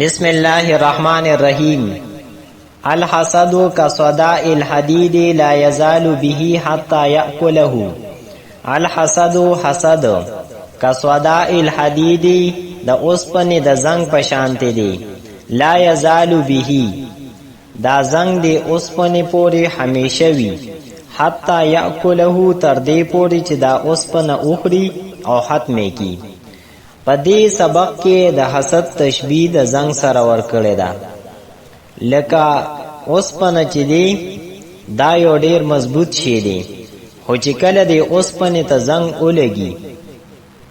بسم الله الرحمن الرحیم. الحسد كصداء الحديد لا يزال به حتى يأكله. الحسد حسد كصداء الحديد د اوسپنې د زنګ په شانته دی. لا يزال به دا زنګ د اوسپنې پورې همیشه وي. حتى يأكله تر دې پورې چې دا اوسپنه اخري او ختمه کی. په دې سبق کې د حسد تشبیه د زنګ سره ورکړی ده. لکه اوسپنه چې دی دا یو ډیر مضبوط شی دی، خو چې کله د اوسپنې ته زنګ ولګي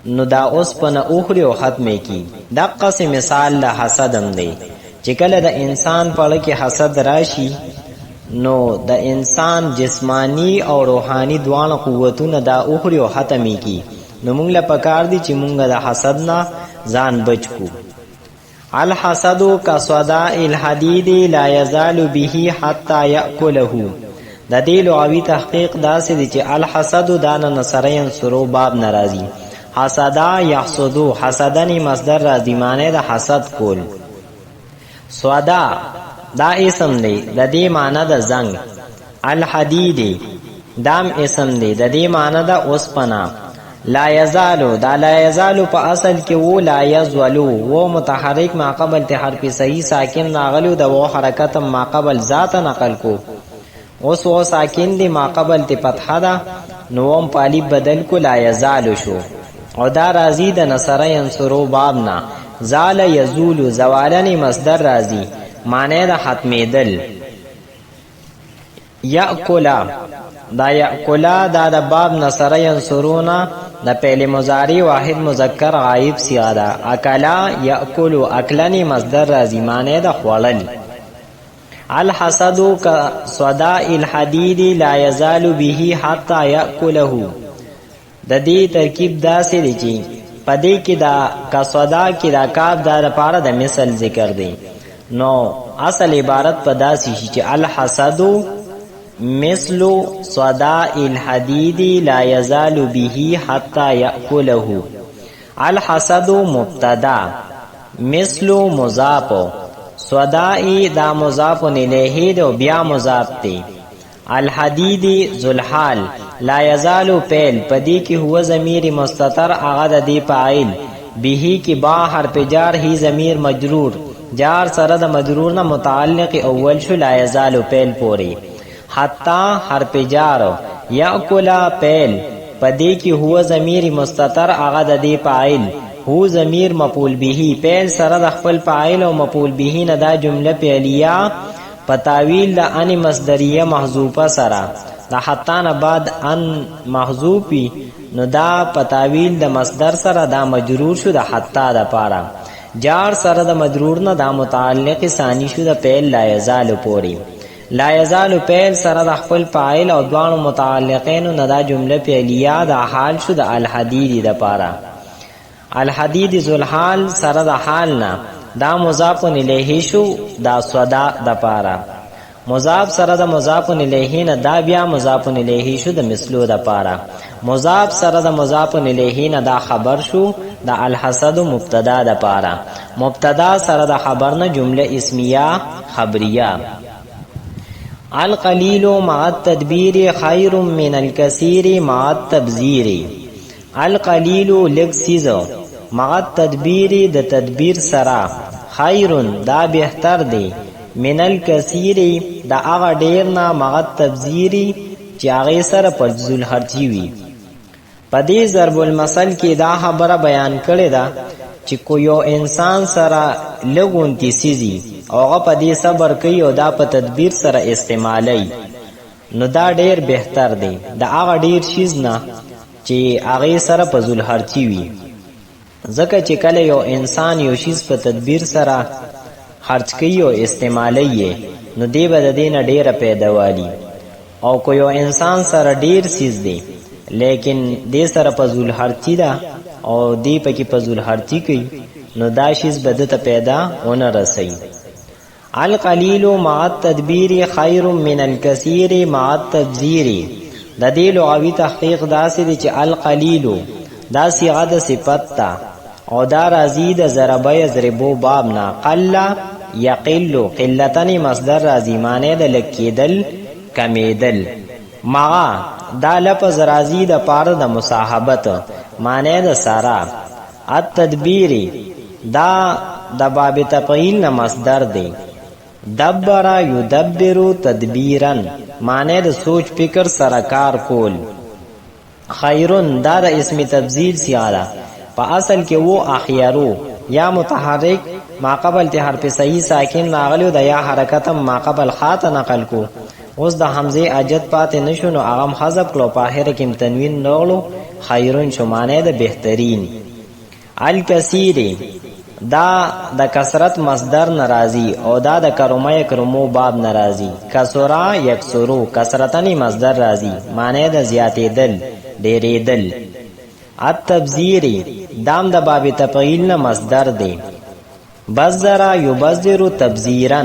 نو دا اوسپنه اخري او ختمه کی. دغه مثال د حسد هم دی چې کله د انسان په اړه کې حسد راشي نو د انسان جسمانی او روحانی دواړه قوتونه دا اخري او ختمه کی. نو مونږ له پکار دي چې مونږ د حسد نه ځان بچ کو. الحسد كصداء الحديد لا يزال به حتى يأكله. د دې لغوي تحقیق داسې دی چې الحسد دانه نصرین سرو باب ناراضي. حسدا يحسدو حسدنی مصدر راځي معنی د حسد کول. صدا دا اسم دی د دې معنی د زنګ. الحديد دام اسم دی د دې معنی د اوسپنا. لا یزالو دا لا یزالو په اصل کې وو لا یزولو وو متحرک ما قبل ته حرف صحیح ساکن ناغلو د وو حرکت ما قبل ذات نقل کو. اوس وو ساکن دی ما قبل ته فتحه ده نو هم پالی بدل کو لا یزالو شو. او دا راضی د نصر ینصرو بابنا. زال یزول زوالنی مصدر راضی معنی د ختمیدل. یاکلا دا یاکلا دا د باب نصر ینصرونا د پہلے مضارع واحد مذکر غائب صیغه ده. اکلا یاکلو اکلنی مصدر راضی معنی د خوړل. الحسد كصداء الحديد لا يزال به حتى يأكله. د دې ترکیب داسې دی چې پدې کې دا کصدا کې دا کاف دا لپاره د مثل ذکر دی. نو اصل عبارت په داسې شي چې الحسد مثل صداء الحديد لا يزال به حتى يأكله. الحسد مبتدا مثل مضاف صداء دا مضاف الیه دو بیا مضاف دی. الحديد ذوالحال لا يزال پیل پدی کی هو ضمیر مستتر هغه د دی فاعل به کی با حرف جار ہی ضمیر مجرور جار سره د مجرور نه متعلق اول شو لا يزال پیل پوری. حتی حرف جار یاکلا پیل پدی کی هو ضمیر مستتر هغه د دی فاعل هو ضمیر مفعول به پیل سره د خپل فاعل او مفعول به نه دا جمله فعلیه پتاویل د ان مصدریه محذوفه سره د حتی نه بعد ان محذوفی نو دا پتاویل د مصدر سره دا مجرور شو د حتی د پاره. جار سره د مجرور نه دا متعلق ثانی شو د پیل لا یزال پوری. لا یزال پیل سره د خپل فاعل او دوانو متعلقین نه دا جمله فعلیه د حال شو د الحديد د پاره. الحديد ذوالحال سره د حال نه دا مضاف الیه شو دا صدا د پاره. مضاف سره د مضاف الیه نه دا بیا مضاف الیه شو د مثلو د پاره. مضاف سره د مضاف الیه نه دا خبر شو د الحسد مبتدا د پاره. مبتدا سره د خبر نه جمله اسمیه خبریه. القلیل مع التدبیر خیر من الکثیر مع التبذیر. القلیل لږ سیزو مع التدبیر د تدبیر سره خیر دا بهتر دی من الکثیر دا هغه ډیر نه مع التبذیر چې هغه سره پرځول خرچي وي. په دې ضرب المثل کې دا خبره بیان کړې ده چې کو یو انسان سره لګونتی سیزي او هغه په دې صبر کوي او دا په تدبیر سره استعمالي نو دا ډیر بهتر دی دا هغه ډیر شیز نه چې هغه سره په ذل خرچي وي. ځکه چې کله یو انسان یو شیز په تدبیر سره خرچ کوي او استعمالي نو دی به د دې نه ډیره پیداوالي. او کو یو انسان سره ډیر سیز دی لیکن دې سره په ذل خرچي ده او دی پکې په ذل خرچي کوي نو دا شیز بده ته پیدا ونه رسي. القلیل مع التدبیر خیر من الکثیر مع التبذیر. د دې لغوي تحقیق داسې دی چې القلیل دا صيغه د صفت تا او دا راضی د ضربه یضربو باب نا قل یقل قلتن مصدر راضی معنی د لکیدل کمیدل. مغا دا لفظ راضی د پاره د مصاحبت معنی د سارا. التدبیری دا د باب تفعیل نه مصدر دی. دبر یدبر تدبیرا معنی د سوچ فکر سره کار کول. خیرن دا د اسم تبذیل سیاده په اصل کې وو اخیرو یا متحرک ما قبل ته حرف صحیح ساکن ناغلو د یا حرکت ما قبل خاط نقل کو. اوس د حمزه اجد پاتې نشو نو اغم حذف کړو په اخر کې تنوین نغلو خیرن شو معنی د بهترین. الکثیر دا د کثرت مصدر ناراضی او دا د کرمه کرمو باب ناراضی. کسرا یکسرو کثرتنی مصدر راضی معنی د زیاتې دل ډېرې دل. التبذیری دام د باب تفعیل نه مصدر دی. بذر یبذر تبذیرا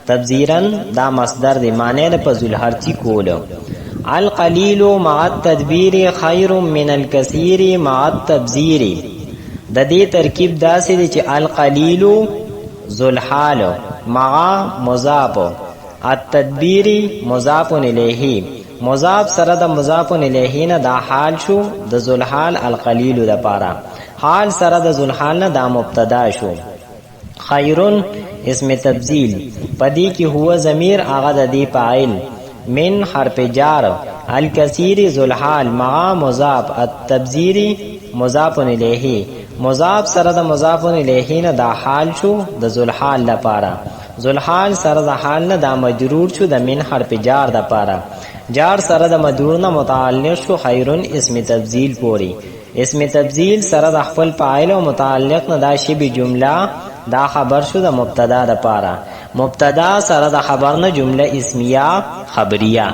تبذیرا دا مصدر دی معنی د پزول هرچی کول. القلیل مع التدبیر خیر من الکثیر مع التبذیر د دې ترکیب داسې دی چې القلیل ذل حال مع مضاف التدبیر مضاف الیه مضاف سره د مضاف الیه نه دا حال شو د ذل حال القلیل د پاره حال سره د ذل حال نه دا مبتدا شو. خیرن اسم تبذیل پدی کی هو ضمیر هغه د دې فاعل من حرف جار الکثیر ذل حال مع مضاف التبذیر مضاف الیه مضاف سره د مضاف الیه نه دا حال شو د ذل حال لپاره. ذل حال سره د حال نه دا مجرور شو د من حرف جار د پاره. جار سره د مجرور نه متعلق شو خیرن اسم تبذیل پوری. اسم تبذیل سره د خپل فاعل او متعلق نه دا شی به جمله دا خبر شو د مبتدا د پاره. مبتدا سره د خبر نه جمله اسمیه خبریه.